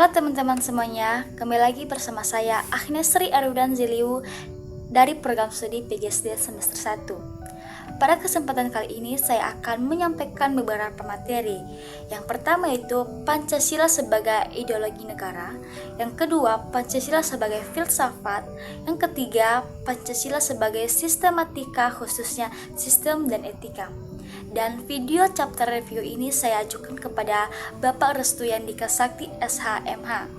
Halo teman-teman semuanya, kembali lagi bersama saya Agnes Sri Arudan Ziliu dari program studi PGSD semester 1. Pada kesempatan kali ini saya akan menyampaikan beberapa materi. Yang pertama yaitu Pancasila sebagai ideologi negara, yang kedua Pancasila sebagai filsafat, yang ketiga Pancasila sebagai sistematika khususnya sistem dan etika. Dan video chapter review ini saya ajukan kepada Bapak Restu Yandika Sakti SHMH.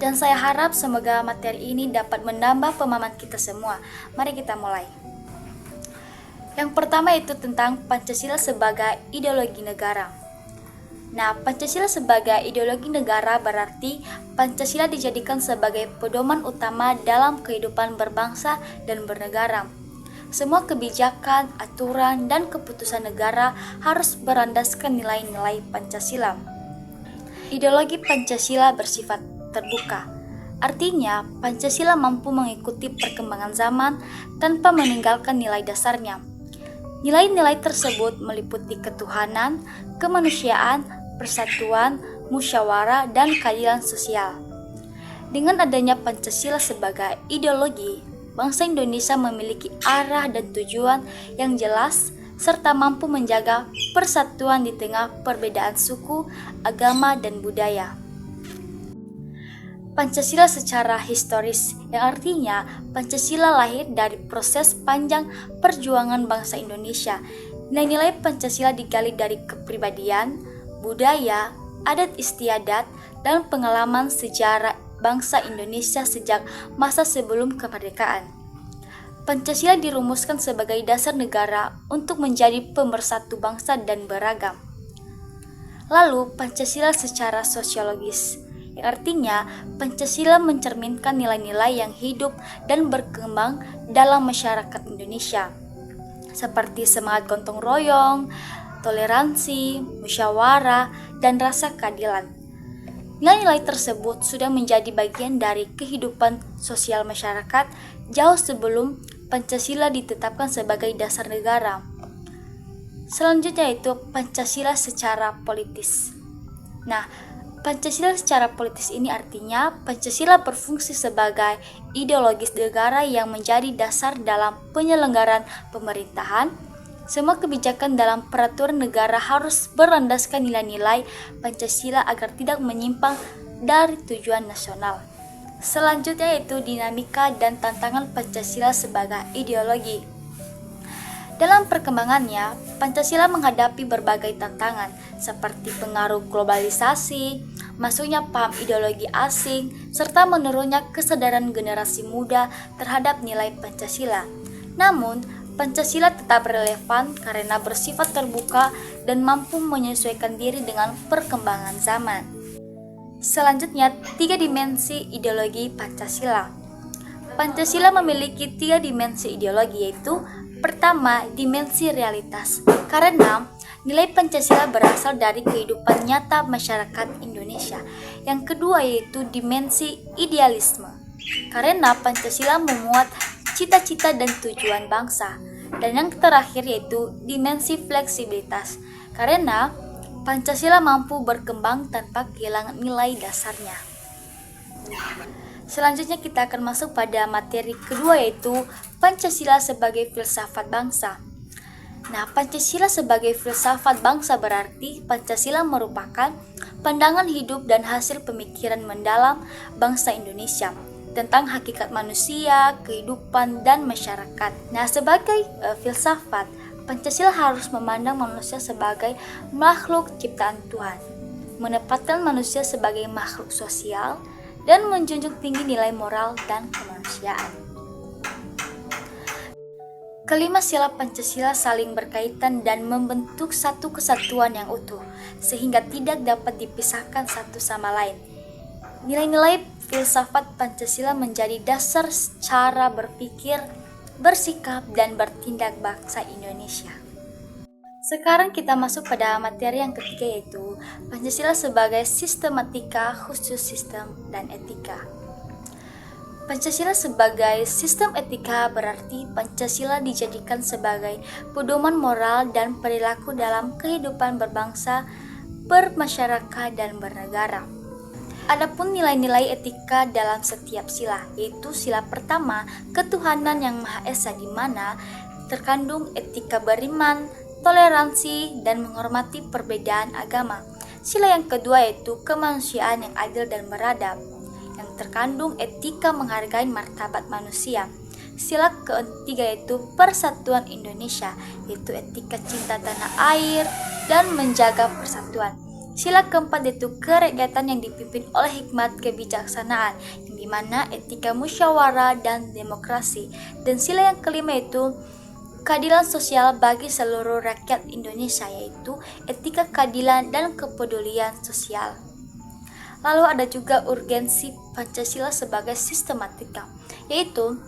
Dan saya harap semoga materi ini dapat menambah pemahaman kita semua. Mari kita mulai. Yang pertama itu tentang Pancasila sebagai ideologi negara. Nah, Pancasila sebagai ideologi negara berarti Pancasila dijadikan sebagai pedoman utama dalam kehidupan berbangsa dan bernegara. Semua kebijakan, aturan, dan keputusan negara harus berlandaskan nilai-nilai Pancasila. Ideologi Pancasila bersifat terbuka. Artinya, Pancasila mampu mengikuti perkembangan zaman tanpa meninggalkan nilai dasarnya. Nilai-nilai tersebut meliputi ketuhanan, kemanusiaan, persatuan, musyawarah, dan keadilan sosial. Dengan adanya Pancasila sebagai ideologi, bangsa Indonesia memiliki arah dan tujuan yang jelas serta mampu menjaga persatuan di tengah perbedaan suku, agama, dan budaya. Pancasila secara historis, yang artinya Pancasila lahir dari proses panjang perjuangan bangsa Indonesia. Nilai-nilai Pancasila digali dari kepribadian, budaya, adat istiadat, dan pengalaman sejarah bangsa Indonesia sejak masa sebelum kemerdekaan. Pancasila dirumuskan sebagai dasar negara untuk menjadi pemersatu bangsa dan beragam. Lalu, Pancasila secara sosiologis, yang artinya Pancasila mencerminkan nilai-nilai yang hidup dan berkembang dalam masyarakat Indonesia, seperti semangat gotong royong, toleransi, musyawarah, dan rasa keadilan. Nilai-nilai tersebut sudah menjadi bagian dari kehidupan sosial masyarakat jauh sebelum Pancasila ditetapkan sebagai dasar negara. Selanjutnya itu Pancasila secara politis. Nah, Pancasila secara politis ini artinya Pancasila berfungsi sebagai ideologis negara yang menjadi dasar dalam penyelenggaraan pemerintahan. Semua kebijakan dalam peraturan negara harus berlandaskan nilai-nilai Pancasila agar tidak menyimpang dari tujuan nasional. Selanjutnya yaitu dinamika dan tantangan Pancasila sebagai ideologi. Dalam perkembangannya, Pancasila menghadapi berbagai tantangan seperti pengaruh globalisasi, masuknya paham ideologi asing, serta menurunnya kesadaran generasi muda terhadap nilai Pancasila. Namun, Pancasila tetap relevan karena bersifat terbuka dan mampu menyesuaikan diri dengan perkembangan zaman. Selanjutnya, 3 dimensi ideologi Pancasila. Pancasila memiliki 3 dimensi ideologi, yaitu pertama, dimensi realitas, karena nilai Pancasila berasal dari kehidupan nyata masyarakat Indonesia. Yang kedua yaitu dimensi idealisme, karena Pancasila memuat cita-cita dan tujuan bangsa. Dan yang terakhir yaitu dimensi fleksibilitas, karena Pancasila mampu berkembang tanpa kehilangan nilai dasarnya. Selanjutnya kita akan masuk pada materi kedua yaitu Pancasila sebagai filsafat bangsa. Nah, Pancasila sebagai filsafat bangsa berarti Pancasila merupakan pandangan hidup dan hasil pemikiran mendalam bangsa Indonesia tentang hakikat manusia, kehidupan, dan masyarakat. Nah, sebagai filsafat, Pancasila harus memandang manusia sebagai makhluk ciptaan Tuhan, menempatkan manusia sebagai makhluk sosial, dan menjunjung tinggi nilai moral dan kemanusiaan. Kelima sila Pancasila saling berkaitan dan membentuk satu kesatuan yang utuh, sehingga tidak dapat dipisahkan satu sama lain. Nilai-nilai filsafat Pancasila menjadi dasar cara berpikir, bersikap, dan bertindak bangsa Indonesia. Sekarang kita masuk pada materi yang ketiga yaitu Pancasila sebagai sistematika khusus sistem dan etika. Pancasila sebagai sistem etika berarti Pancasila dijadikan sebagai pedoman moral dan perilaku dalam kehidupan berbangsa, bermasyarakat, dan bernegara. Adapun nilai-nilai etika dalam setiap sila, yaitu sila pertama, ketuhanan yang Maha Esa, di mana terkandung etika beriman, toleransi, dan menghormati perbedaan agama. Sila yang kedua yaitu kemanusiaan yang adil dan beradab, yang terkandung etika menghargai martabat manusia. Sila ketiga yaitu persatuan Indonesia, yaitu etika cinta tanah air dan menjaga persatuan. Sila keempat yaitu kerakyatan yang dipimpin oleh hikmat kebijaksanaan, yang dimana etika musyawarah dan demokrasi. Dan sila yang kelima yaitu keadilan sosial bagi seluruh rakyat Indonesia, yaitu etika keadilan dan kepedulian sosial. Lalu ada juga urgensi Pancasila sebagai sistematika, yaitu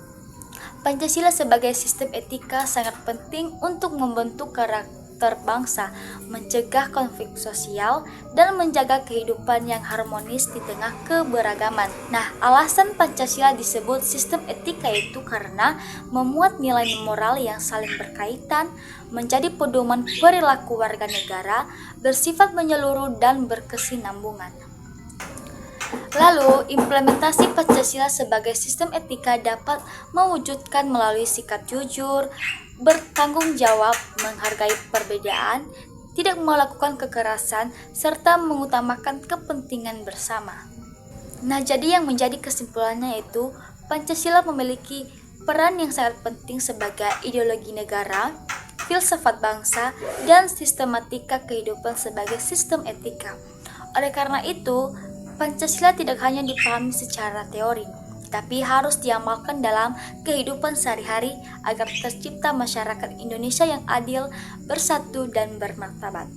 Pancasila sebagai sistem etika sangat penting untuk membentuk karakter bangsa, mencegah konflik sosial, dan menjaga kehidupan yang harmonis di tengah keberagaman. Nah, alasan Pancasila disebut sistem etika itu karena memuat nilai moral yang saling berkaitan, menjadi pedoman perilaku warga negara, bersifat menyeluruh dan berkesinambungan. Lalu, implementasi Pancasila sebagai sistem etika dapat mewujudkan melalui sikap jujur, bertanggung jawab, menghargai perbedaan, tidak melakukan kekerasan, serta mengutamakan kepentingan bersama. Nah, jadi yang menjadi kesimpulannya yaitu Pancasila memiliki peran yang sangat penting sebagai ideologi negara, filsafat bangsa, dan sistematika kehidupan sebagai sistem etika. Oleh karena itu, Pancasila tidak hanya dipahami secara teori, tapi harus diamalkan dalam kehidupan sehari-hari agar tercipta masyarakat Indonesia yang adil, bersatu, dan bermartabat.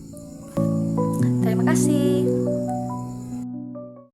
Terima kasih.